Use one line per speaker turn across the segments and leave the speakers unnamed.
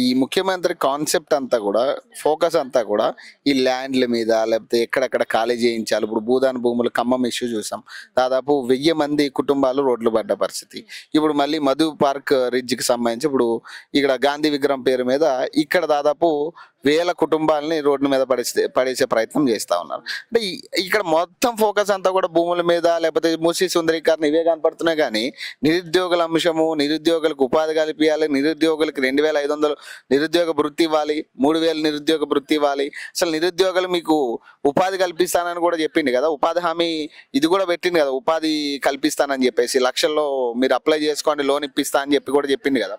ఈ ముఖ్యమంత్రి కాన్సెప్ట్ అంతా కూడా ఫోకస్ అంతా కూడా ఈ ల్యాండ్ల మీద లేకపోతే ఎక్కడెక్కడ ఖాళీ చేయించాలి. ఇప్పుడు భూదాన భూములు ఖమ్మం ఇష్యూ చూసాం. దాదాపు 1000 మంది కుటుంబాలు రోడ్లు పడ్డ పరిస్థితి. ఇప్పుడు మళ్ళీ మధు పార్క్ రిడ్జ్కి సంబంధించి ఇప్పుడు ఇక్కడ గాంధీ విగ్రహం పేరు మీద ఇక్కడ దాదాపు 1000 కుటుంబాలని రోడ్ల మీద పడేసే ప్రయత్నం చేస్తా ఉన్నారు. అంటే ఇక్కడ మొత్తం ఫోకస్ అంతా కూడా భూముల మీద లేకపోతే మూసీ సుందరీకరణ ఇవే కనపడుతున్నాయి. కానీ నిరుద్యోగుల అంశము, నిరుద్యోగులకు ఉపాధి కల్పించాలి, నిరుద్యోగులకు 2500 నిరుద్యోగ వృత్తి ఇవ్వాలి, 3000 నిరుద్యోగ వృత్తి ఇవ్వాలి. అసలు నిరుద్యోగులు మీకు ఉపాధి కల్పిస్తానని కూడా చెప్పింది కదా, ఉపాధి హామీ ఇది కూడా పెట్టింది కదా, ఉపాధి కల్పిస్తానని చెప్పేసి లక్షల్లో మీరు అప్లై చేసుకోండి లోన్ ఇప్పిస్తా అని చెప్పి కూడా చెప్పింది కదా.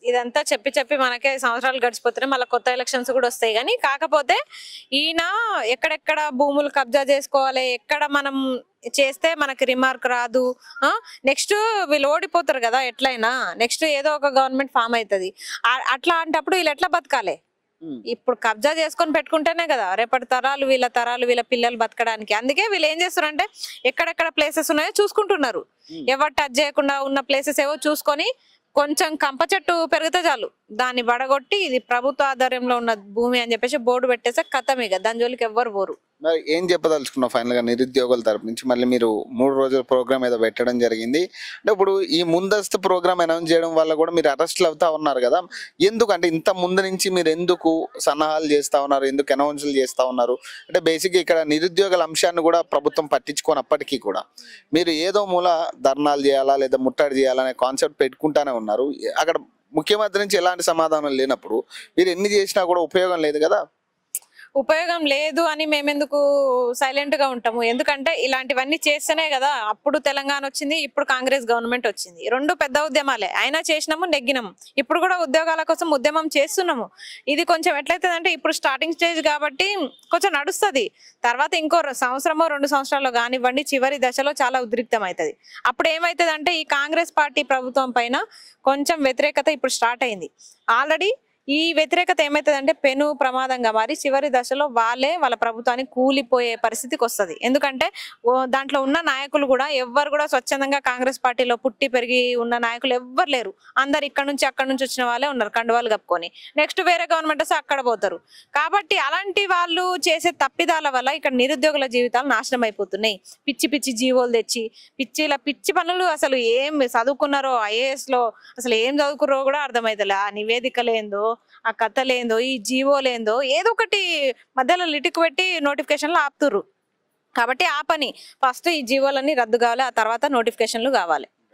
ఇదంతా చెప్పి చెప్పి మనకే సంవత్సరాలు గడిచిపోతున్నాయి, మళ్ళీ కొత్త ఎలక్షన్స్ కూడా వస్తాయి. కానీ కాకపోతే ఈయన ఎక్కడెక్కడ భూములు కబ్జా చేసుకోవాలి, ఎక్కడ మనం చేస్తే మనకి రిమార్క్ రాదు, నెక్స్ట్ వీళ్ళు ఓడిపోతారు కదా ఎట్లయినా, నెక్స్ట్ ఏదో ఒక గవర్నమెంట్ ఫామ్ అవుతుంది. అట్లా అంటప్పుడు వీళ్ళు ఎట్లా బతకాలి? ఇప్పుడు కబ్జా చేసుకొని పెట్టుకుంటేనే కదా రేపటి తరాలు వీళ్ళ పిల్లలు బతకడానికి. అందుకే వీళ్ళు ఏం చేస్తారంటే ఎక్కడెక్కడ ప్లేసెస్ ఉన్నాయో చూసుకుంటున్నారు. ఎవరు టచ్ చేయకుండా ఉన్న ప్లేసెస్ ఏవో చూసుకొని కొంచెం కంప చెట్టు పెరిగితే చాలు దాన్ని బడగొట్టి ఇది ప్రభుత్వ ఆధ్వర్యంలో ఉన్న భూమి అని చెప్పేసి బోర్డు పెట్టేస్తే కథమే, దాని జోలికి ఎవ్వరు పోరు.
మరి ఏం చెప్పదలుచుకున్నావు ఫైనల్ గా నిరుద్యోగుల తరపు నుంచి? మళ్ళీ మీరు 3 రోజుల ప్రోగ్రామ్ ఏదో పెట్టడం జరిగింది. అంటే ఇప్పుడు ఈ ముందస్తు ప్రోగ్రామ్ అనౌన్స్ చేయడం వల్ల కూడా మీరు అరెస్ట్లు అవుతా ఉన్నారు కదా, ఎందుకంటే ఇంత ముందు నుంచి మీరు ఎందుకు సన్నాహాలు చేస్తా ఉన్నారు, ఎందుకు అనౌన్స్లు చేస్తా ఉన్నారు? అంటే బేసిక్గా ఇక్కడ నిరుద్యోగుల అంశాన్ని కూడా ప్రభుత్వం పట్టించుకోనప్పటికీ కూడా మీరు ఏదో మూల ధర్నాలు చేయాలా లేదా ముట్టడి చేయాలనే కాన్సెప్ట్ పెట్టుకుంటానే ఉన్నారు. అక్కడ ముఖ్యమంత్రి నుంచి ఎలాంటి సమాధానం లేనప్పుడు మీరు ఎన్ని చేసినా కూడా ఉపయోగం లేదు కదా.
ఉపయోగం లేదు అని మేమెందుకు సైలెంట్ గా ఉంటాము? ఎందుకంటే ఇలాంటివన్నీ చేస్తేనే కదా అప్పుడు తెలంగాణ వచ్చింది, ఇప్పుడు కాంగ్రెస్ గవర్నమెంట్ వచ్చింది. 2 పెద్ద ఉద్యమాలే, అయినా చేసినాము, నెగ్గినాము. ఇప్పుడు కూడా ఉద్యోగాల కోసం ఉద్యమం చేస్తున్నాము. ఇది కొంచెం ఎట్లయితుందంటే ఇప్పుడు స్టార్టింగ్ స్టేజ్ కాబట్టి కొంచెం నడుస్తుంది. తర్వాత ఇంకో సంవత్సరమో 2 సంవత్సరాల్లో కానివ్వండి చివరి దశలో చాలా ఉద్రిక్తం అవుతుంది. అప్పుడు ఏమవుతుంది అంటే ఈ కాంగ్రెస్ పార్టీ ప్రభుత్వం పైన కొంచెం వ్యతిరేకత ఇప్పుడు స్టార్ట్ అయింది. ఆల్రెడీ ఈ వ్యతిరేకత ఏమైతుందంటే పెను ప్రమాదంగా మారి చివరి దశలో వాళ్ళ ప్రభుత్వాన్ని కూలిపోయే పరిస్థితికి వస్తుంది. ఎందుకంటే దాంట్లో ఉన్న నాయకులు కూడా ఎవ్వరు కూడా స్వచ్ఛందంగా కాంగ్రెస్ పార్టీలో పుట్టి పెరిగి ఉన్న నాయకులు ఎవ్వరు లేరు. అందరు ఇక్కడ నుంచి అక్కడ నుంచి వచ్చిన వాళ్ళే ఉన్నారు కండువాలు కప్పుకొని. నెక్స్ట్ వేరే గవర్నమెంట్ వస్తే అక్కడ పోతారు. కాబట్టి అలాంటి వాళ్ళు చేసే తప్పిదాల వల్ల ఇక్కడ నిరుద్యోగుల జీవితాలు నాశనం అయిపోతున్నాయి. పిచ్చి పిచ్చి జీవోలు తెచ్చి పిచ్చి పనులు, అసలు ఏం చదువుకున్నారో ఐఏఎస్ లో అసలు ఏం చదువుకున్నారో కూడా అర్థమైతలే. ఆ నివేదికలేందో, ఆ కథలేందో, ఈ జీవోలేందో ఏదో ఒకటి మధ్యలో లిటిక్ పెట్టి నోటిఫికేషన్లు ఆపుతుర్రు. కాబట్టి ఆ పని ఫస్ట్ ఈ జీవోలన్నీ రద్దు కావాలి, ఆ తర్వాత నోటిఫికేషన్లు కావాలి.